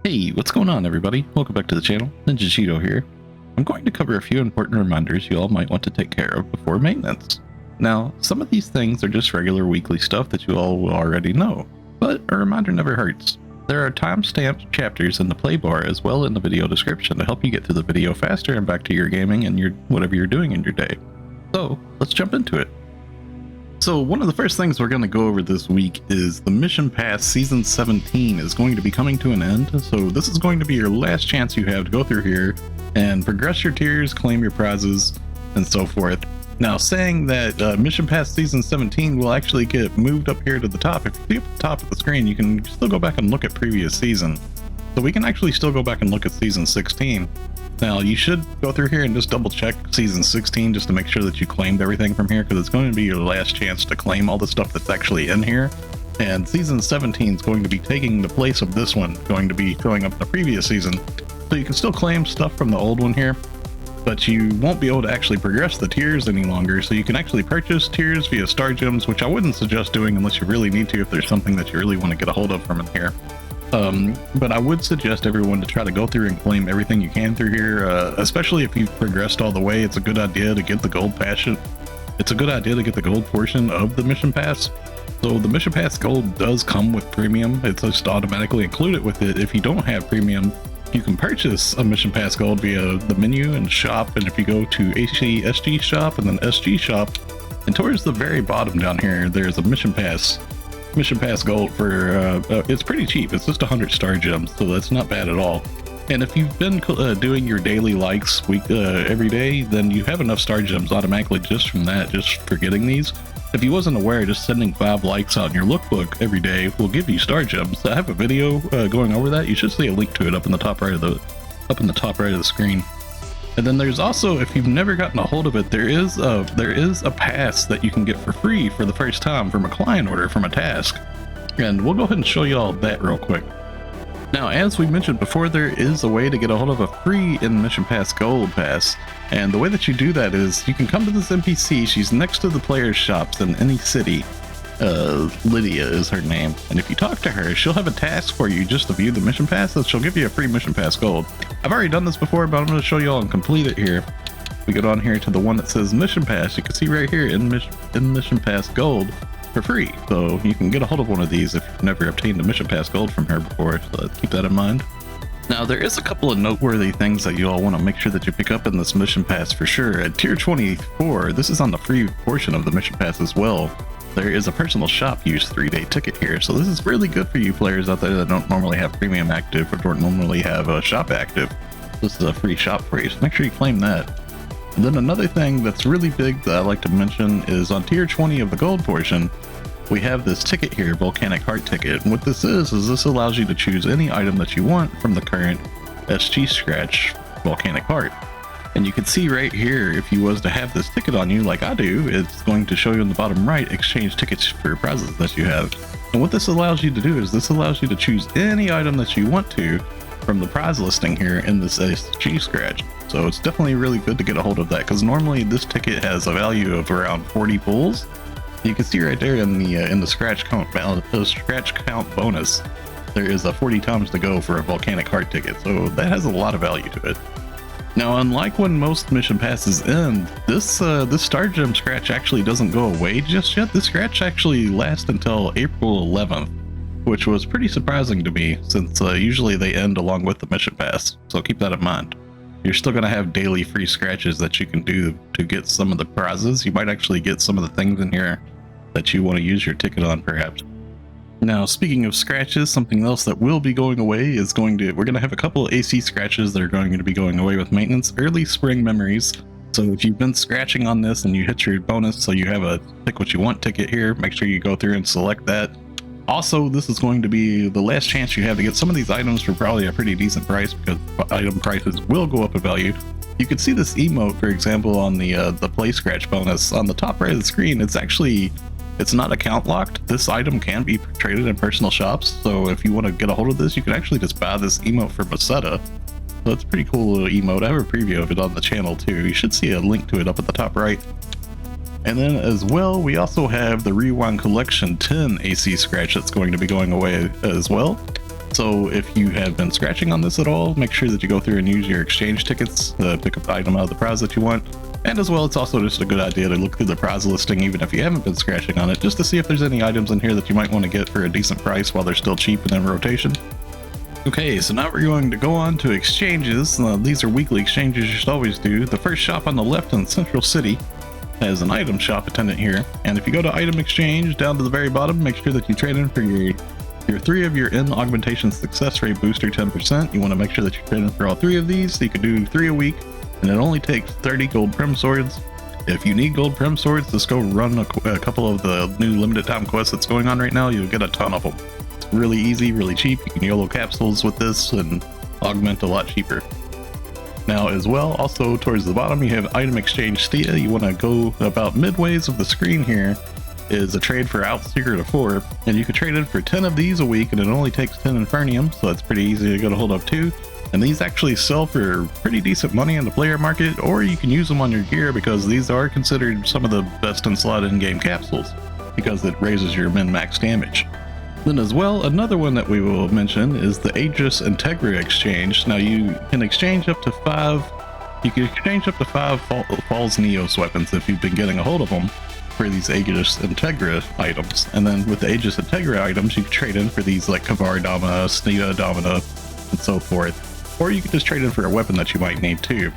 Hey, what's going on everybody? Welcome back to the channel, NiNjahCheeto here. I'm going to cover a few important reminders you all might want to take care of before maintenance. Now, some of these things are just regular weekly stuff that you all will already know, but a reminder never hurts. There are time-stamped chapters in the play bar as well in the video description to help you get through the video faster and back to your gaming and whatever you're doing in your day. So, let's jump into it. So one of the first things we're going to go over this week is the Mission Pass Season 17 is going to be coming to an end. So this is going to be your last chance you have to go through here and progress your tiers, claim your prizes, and so forth. Now, saying that Mission Pass Season 17 will actually get moved up here to the top. If you see at the top of the screen, you can still go back and look at previous season. So we can actually still go back and look at Season 16. Now, you should go through here and just double check Season 16 just to make sure that you claimed everything from here, because it's going to be your last chance to claim all the stuff that's actually in here. And Season 17 is going to be taking the place of this one, going to be showing up in the previous season. So you can still claim stuff from the old one here, but you won't be able to actually progress the tiers any longer. So you can actually purchase tiers via Star Gems, which I wouldn't suggest doing unless you really need to, if there's something that you really want to get a hold of from in here. But I would suggest everyone to try to go through and claim everything you can through here, especially if you've progressed all the way. It's a good idea to get the gold passion. It's a good idea to get the gold portion of the Mission Pass. So the Mission Pass gold does come with premium. It's just automatically included with it. If you don't have premium, you can purchase a Mission Pass gold via the menu and shop. And if you go to SG shop and then SG shop, and towards the very bottom down here, there's a Mission Pass gold for it's pretty cheap. It's just 100 star gems, so that's not bad at all. And if you've been doing your daily likes every day, then you have enough star gems automatically just from that, just for getting these. If you wasn't aware, just sending 5 likes out in your lookbook every day will give you star gems. I have a video going over that. You should see a link to it up in the top right of the screen. And then there's also, if you've never gotten a hold of it, there is a pass that you can get for free for the first time from a client order from a task. And we'll go ahead and show you all that real quick. Now, as we mentioned before, there is a way to get a hold of a free in Mission Pass Gold Pass. And the way that you do that is you can come to this NPC. She's next to the player's shops in any city. Lydia is her name, and if you talk to her, she'll have a task for you just to view the Mission Pass, and she'll give you a free Mission Pass gold. I've already done this before, but I'm going to show you all and complete it here. We get on here to the one that says Mission Pass. You can see right here in Mission Pass gold for free, so you can get a hold of one of these if you've never obtained a Mission Pass gold from her before, so let's keep that in mind. Now, there is a couple of noteworthy things that you all want to make sure that you pick up in this Mission Pass for sure. At tier 24, this is on the free portion of the Mission Pass as well. There is a personal shop use 3-day ticket here, so this is really good for you players out there that don't normally have premium active or don't normally have a shop active. This is a free shop for you, so make sure you claim that. And then another thing that's really big that I like to mention is on tier 20 of the gold portion, we have this ticket here, Volcanic Heart ticket. And what this is this allows you to choose any item that you want from the current SG Scratch Volcanic Heart. And you can see right here, if you was to have this ticket on you like I do, it's going to show you in the bottom right, exchange tickets for prizes that you have. And what this allows you to do is this allows you to choose any item that you want to from the prize listing here in this SG Scratch. So it's definitely really good to get a hold of that, because normally this ticket has a value of around 40 pulls. You can see right there in the scratch count bonus, there is a 40 times to go for a Volcanic Heart ticket. So that has a lot of value to it. Now, unlike when most mission passes end, this Star Gem scratch actually doesn't go away just yet. This scratch actually lasts until April 11th, which was pretty surprising to me, since usually they end along with the mission pass. So keep that in mind. You're still going to have daily free scratches that you can do to get some of the prizes. You might actually get some of the things in here that you want to use your ticket on, perhaps. Now, speaking of scratches, something else that will be going away is we're going to have a couple of AC scratches that are going to be going away with maintenance. Early Spring Memories. So if you've been scratching on this and you hit your bonus, so you have a pick what you want ticket here, make sure you go through and select that. Also, this is going to be the last chance you have to get some of these items for probably a pretty decent price, because item prices will go up in value. You can see this emote, for example, on the play scratch bonus on the top right of the screen. It's not account locked. This item can be traded in personal shops, so if you want to get a hold of this, you can actually just buy this emote from Secreta. So it's a pretty cool little emote. I have a preview of it on the channel too. You should see a link to it up at the top right. And then as well, we also have the Rewind Collection 10 AC Scratch that's going to be going away as well. So if you have been scratching on this at all, make sure that you go through and use your exchange tickets to pick up the item out of the prize that you want. And as well, it's also just a good idea to look through the prize listing, even if you haven't been scratching on it, just to see if there's any items in here that you might want to get for a decent price while they're still cheap and in rotation. Okay, so now we're going to go on to exchanges. These are weekly exchanges you should always do. The first shop on the left in Central City has an item shop attendant here. And if you go to item exchange down to the very bottom, make sure that you trade in for your 3 of your N-Augmentation success rate booster 10%. You want to make sure that you trade in for all 3 of these, so you can do 3 a week. And it only takes 30 gold prim swords. If you need gold prim swords, just go run a couple of the new limited time quests that's going on right now. You'll get a ton of them. It's really easy, really cheap. You can YOLO capsules with this and augment a lot cheaper. Now as well, also towards the bottom, you have item exchange SEGA. You want to go about midways of the screen here is a trade for out Secreta 4, and you can trade in for 10 of these a week, and it only takes 10 Infernium, so it's pretty easy to get a hold of too. And these actually sell for pretty decent money in the player market, or you can use them on your gear because these are considered some of the best in slot in-game capsules because it raises your min-max damage. Then as well, another one that we will mention is the Aegis Integra exchange. Now you can exchange up to 5 Falls Neos weapons if you've been getting a hold of them for these Aegis Integra items. And then with the Aegis Integra items, you can trade in for these like Kavar Domina, Snida Domina, and so forth. Or you can just trade in for a weapon that you might need too.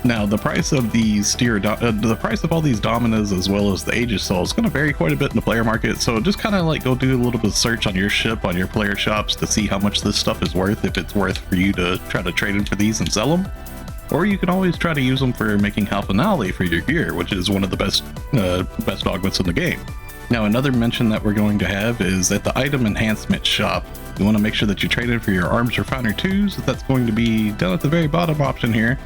Now the price of these the price of all these Dominas as well as the Aegis Soul is going to vary quite a bit in the player market, so just kind of like go do a little bit of search on your ship, on your player shops to see how much this stuff is worth, if it's worth for you to try to trade in for these and sell them. Or you can always try to use them for making Halphia for your gear, which is one of the best augments in the game. Now another mention that we're going to have is at the item enhancement shop. You want to make sure that you trade in for your Arms Refiner 2s. That's going to be down at the very bottom option here.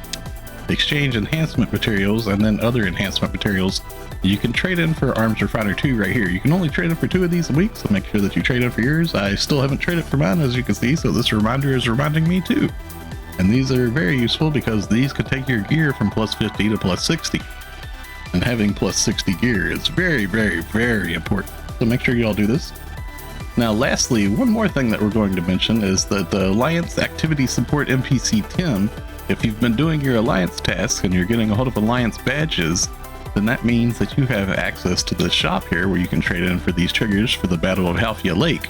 Exchange enhancement materials and then other enhancement materials. You can trade in for Arms Refiner 2 right here. You can only trade in for 2 of these a week, so make sure that you trade in for yours. I still haven't traded for mine, as you can see, so this reminder is reminding me too. And these are very useful because these could take your gear from plus 50 to plus 60. And having plus 60 gear is very, very, very important. So make sure you all do this. Now lastly, one more thing that we're going to mention is that the Alliance Activity Support NPC 10, if you've been doing your Alliance tasks and you're getting a hold of Alliance badges, then that means that you have access to the shop here where you can trade in for these triggers for the Battle of Halphia Lake.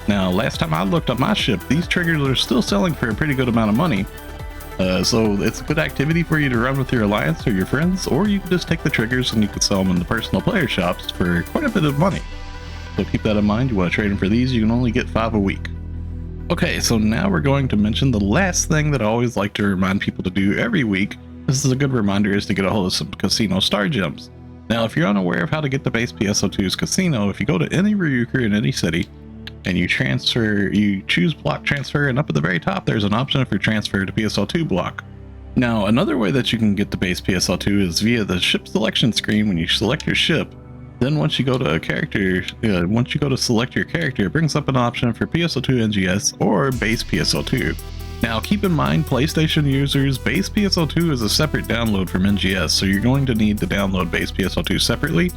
Now last time I looked on my ship, these triggers are still selling for a pretty good amount of money. So it's a good activity for you to run with your Alliance or your friends, or you can just take the triggers and you can sell them in the personal player shops for quite a bit of money. So keep that in mind. You want to trade in for these, you can only get 5 a week. Okay, so now we're going to mention the last thing that I always like to remind people to do every week. This is a good reminder, is to get a hold of some casino star gems. Now, if you're unaware of how to get the base PSO2's casino, if you go to any Ryuker in any city and you choose block transfer, and up at the very top there's an option for transfer to PSO2 block. Now, another way that you can get the base PSO2 is via the ship selection screen. When you select your ship, then once you go to select your character, it brings up an option for PSO2 NGS or base PSO2. Now keep in mind, PlayStation users, base PSO2 is a separate download from NGS, so you're going to need to download base PSO2 separately,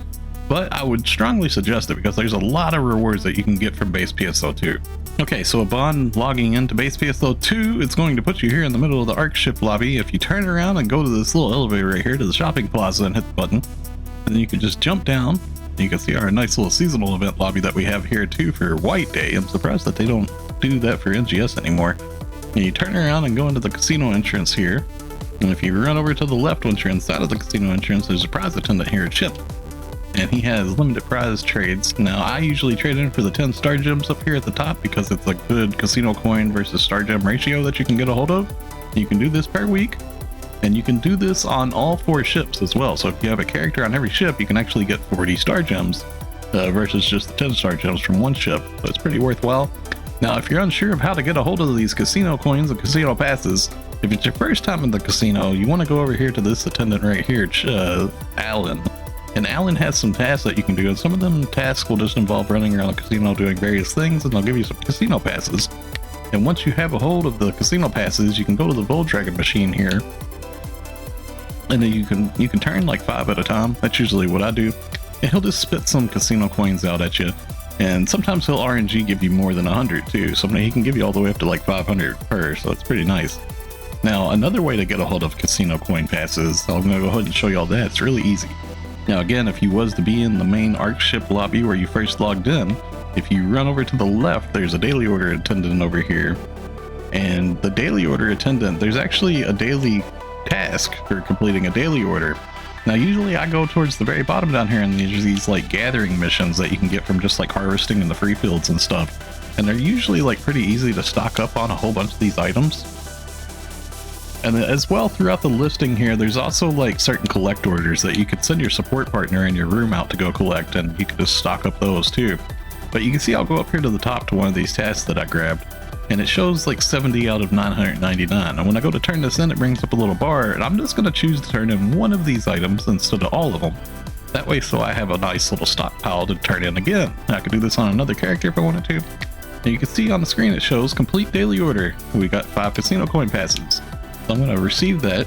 but I would strongly suggest it because there's a lot of rewards that you can get from base PSO2. Okay, so upon logging into base PSO2, it's going to put you here in the middle of the ARC ship lobby. If you turn around and go to this little elevator right here to the shopping plaza and hit the button, and then you can just jump down. You can see our nice little seasonal event lobby that we have here too for White Day. I'm surprised that they don't do that for NGS anymore. And you turn around and go into the casino entrance here. And if you run over to the left once you're inside of the casino entrance, there's a prize attendant here at Chip. And he has limited prize trades. Now I usually trade in for the 10 star gems up here at the top because it's a good casino coin versus star gem ratio that you can get a hold of. You can do this per week. And you can do this on all 4 ships as well. So if you have a character on every ship, you can actually get 40 star gems versus just the 10 star gems from one ship. So it's pretty worthwhile. Now, if you're unsure of how to get a hold of these casino coins and casino passes, if it's your first time in the casino, you want to go over here to this attendant right here, Alan. And Alan has some tasks that you can do. And some of them tasks will just involve running around the casino doing various things, and they'll give you some casino passes. And once you have a hold of the casino passes, you can go to the Voldragon machine here. And then you can turn like 5 at a time. That's usually what I do. And he'll just spit some casino coins out at you. And sometimes he'll RNG give you more than 100 too. Sometimes he can give you all the way up to like 500 per, so it's pretty nice. Now, another way to get a hold of casino coin passes, I'm going to go ahead and show you all that. It's really easy. Now, again, if you was to be in the main ARC ship lobby where you first logged in, if you run over to the left, there's a daily order attendant over here. And the daily order attendant, there's actually a daily task for completing a daily order. Now, usually I go towards the very bottom down here, and there's these like gathering missions that you can get from just like harvesting in the free fields and stuff. And they're usually like pretty easy to stock up on a whole bunch of these items. And as well, throughout the listing here, there's also like certain collect orders that you could send your support partner in your room out to go collect, and you could just stock up those too. But you can see I'll go up here to the top to one of these tasks that I grabbed, and it shows like 70 out of 999. And when I go to turn this in, it brings up a little bar, and I'm just going to choose to turn in one of these items instead of all of them. That way, so I have a nice little stockpile to turn in again. I could do this on another character if I wanted to. And you can see on the screen it shows complete daily order. We got 5 casino coin passes. So I'm going to receive that.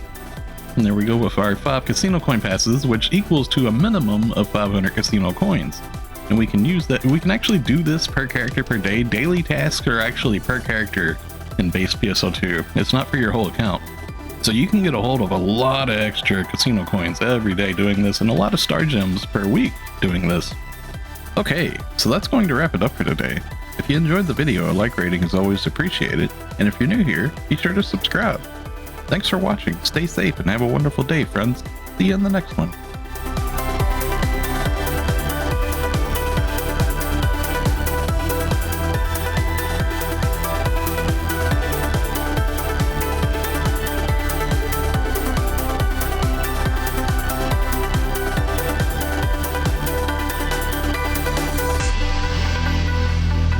And there we go with our 5 casino coin passes, which equals to a minimum of 500 casino coins. And we can use that. We can actually do this per character per day. Daily tasks are actually per character in base PSO2. It's not for your whole account. So you can get a hold of a lot of extra casino coins every day doing this, and a lot of star gems per week doing this. Okay, so that's going to wrap it up for today. If you enjoyed the video, a like rating is always appreciated. And if you're new here, be sure to subscribe. Thanks for watching. Stay safe and have a wonderful day, friends. See you in the next one.